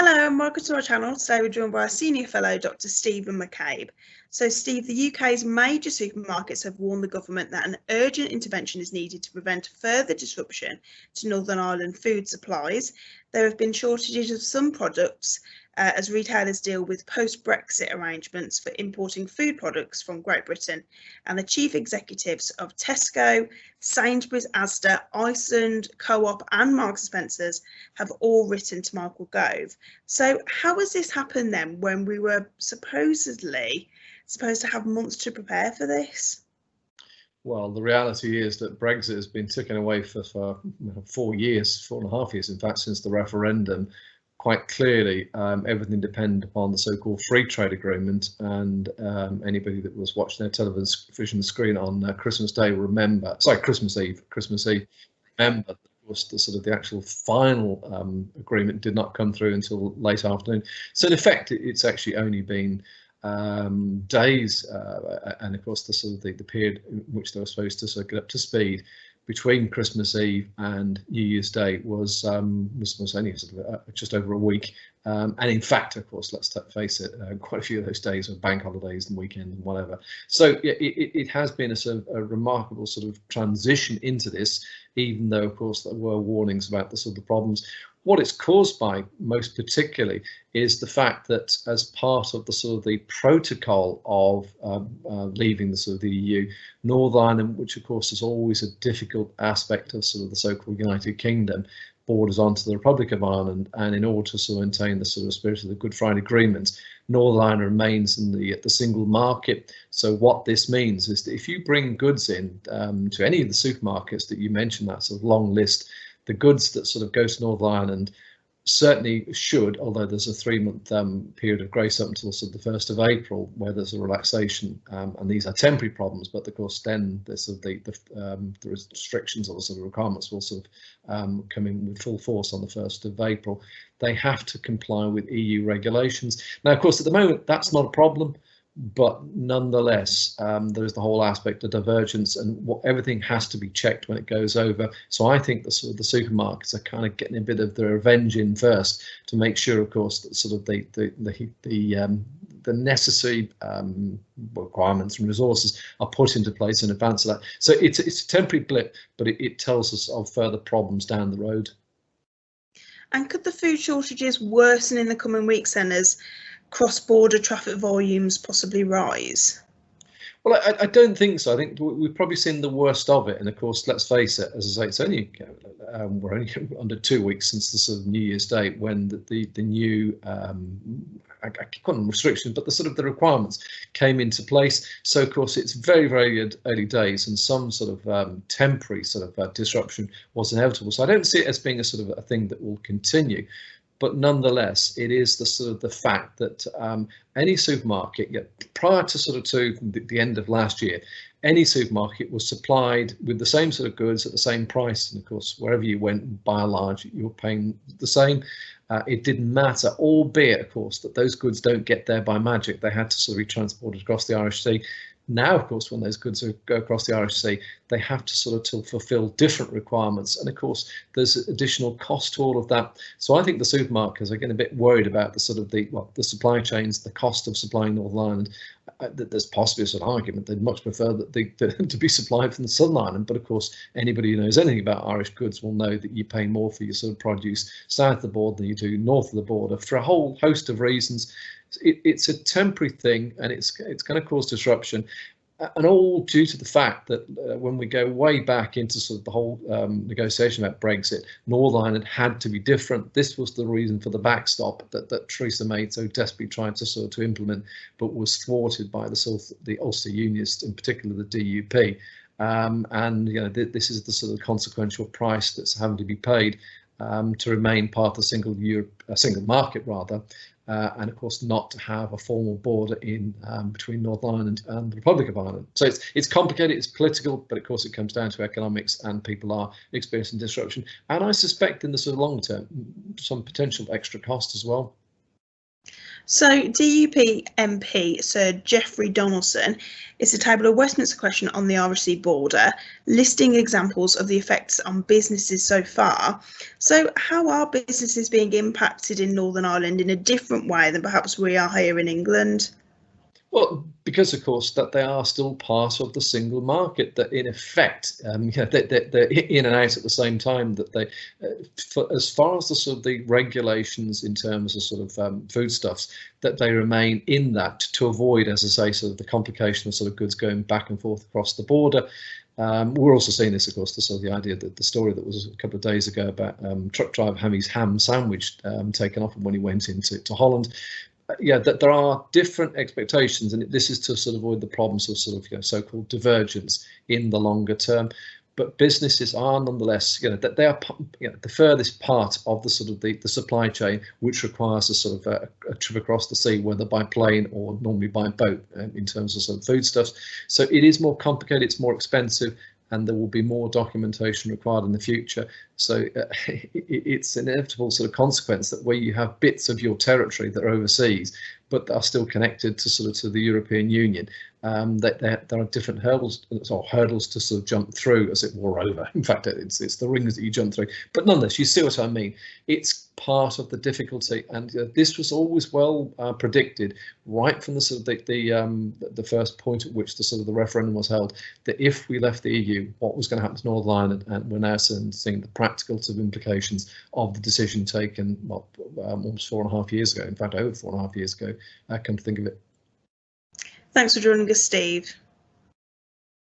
Hello and welcome to our channel. Today we're joined by our senior fellow, Dr. Stephen McCabe. So Steve, the UK's major supermarkets have warned the government that an urgent intervention is needed to prevent further disruption to Northern Ireland food supplies. There have been shortages of some products as retailers deal with post-Brexit arrangements for importing food products from Great Britain, and the chief executives of Tesco, Sainsbury's, Asda, Iceland, Co-op and Marks & Spencer's have all written to Michael Gove. So how has this happened then when we were supposed to have months to prepare for this? Well, the reality is that Brexit has been ticking away for 4 years, 4.5 years, in fact, since the referendum. Quite clearly, everything depended upon the so-called free trade agreement, and anybody that was watching their television screen on Christmas Day will remember, Christmas Eve, remember that was the actual final agreement did not come through until late afternoon. So in effect, it's actually only been days, and of course the period in which they were supposed to get up to speed between Christmas Eve and New Year's Day was only just over a week, and in fact, of course, let's face it, quite a few of those days were bank holidays and weekends and whatever. So it has been a remarkable transition into this, even though, of course, there were warnings about the problems. What it's caused by, most particularly, is the fact that as part of the protocol of leaving the EU, Northern Ireland, which of course is always a difficult aspect of the so-called United Kingdom, borders onto the Republic of Ireland, and in order to maintain the spirit of the Good Friday Agreement, Northern Ireland remains in the single market. So what this means is that if you bring goods in to any of the supermarkets that you mentioned, that long list, the goods that go to Northern Ireland certainly should, although there's a 3-month period of grace up until the 1st of April, where there's a relaxation, and these are temporary problems, but of course then there's the restrictions or the requirements will come in with full force on the 1st of April. They have to comply with EU regulations. Now, of course, at the moment that's not a problem, but nonetheless, there is the whole aspect of divergence, and everything has to be checked when it goes over. So I think the supermarkets are kind of getting a bit of their revenge in first to make sure, of course, that the necessary requirements and resources are put into place in advance of that. So it's a temporary blip, but it tells us of further problems down the road. And could the food shortages worsen in the coming weeks then, as cross-border traffic volumes possibly rise? Well, I don't think so. I think we've probably seen the worst of it, and of course, let's face it, as I say, it's only we're only under 2 weeks since the New Year's Day, when the new I can't call them restrictions, but the requirements came into place. So of course, it's very, very early days, and some temporary disruption was inevitable. So I don't see it as being a thing that will continue. But nonetheless, it is the fact that any supermarket, prior to the end of last year, any supermarket was supplied with the same goods at the same price, and of course, wherever you went, by and large, you were paying the same. It didn't matter, albeit, of course, that those goods don't get there by magic. They had to be transported across the Irish Sea. Now, of course, when those goods go across the Irish Sea, they have to fulfil different requirements, and of course, there's additional cost to all of that. So I think the supermarkets are getting a bit worried about the supply chains, the cost of supplying Northern Ireland. There's possibly an argument they'd much prefer that to be supplied from the Southern Ireland, but of course, anybody who knows anything about Irish goods will know that you pay more for your produce south of the border than you do north of the border, for a whole host of reasons. It's a temporary thing, and it's going to cause disruption, and all due to the fact that when we go way back into the whole negotiation about Brexit, Northern Ireland had to be different. This was the reason for the backstop that Theresa May so desperately tried to implement, but was thwarted by the Ulster Unionists, in particular the DUP. And this is the consequential price that's having to be paid to remain part of the single market rather. And of course, not to have a formal border in between Northern Ireland and the Republic of Ireland. So it's complicated, it's political, but of course it comes down to economics, and people are experiencing disruption. And I suspect in the long term, some potential extra cost as well. So DUP MP Sir Geoffrey Donaldson is to table a Westminster question on the RSC border, listing examples of the effects on businesses so far. So how are businesses being impacted in Northern Ireland in a different way than perhaps we are here in England? Well, because of course that they are still part of the single market, that in effect, they're in and out at the same time. That they, as far as the sort of the regulations in terms of sort of foodstuffs, that they remain in that to avoid, as I say, sort of the complication of sort of goods going back and forth across the border. We're also seeing this, of course, the sort of the idea that the story that was a couple of days ago about truck driver having his ham sandwich taken off him when he went into Holland. Yeah, that there are different expectations, and this is to sort of avoid the problems of sort of so-called divergence in the longer term. But businesses are nonetheless, that they are the furthest part of the sort of the supply chain, which requires a sort of a trip across the sea, whether by plane or normally by boat, in terms of sort of foodstuffs. So it is more complicated, it's more expensive, and there will be more documentation required in the future. So it's an inevitable sort of consequence that where you have bits of your territory that are overseas, but are still connected to sort of to the European Union, that there are different hurdles to sort of jump through, as it were, over. In fact, it's the rings that you jump through. But nonetheless, you see what I mean. It's part of the difficulty, and this was always well predicted right from the sort of the first point at which the sort of the referendum was held, that if we left the EU, what was going to happen to Northern Ireland, and we're now seeing the practical sort of implications of the decision taken almost 4.5 years ago. In fact, over 4.5 years ago. Come to think of it. Thanks for joining us, Steve.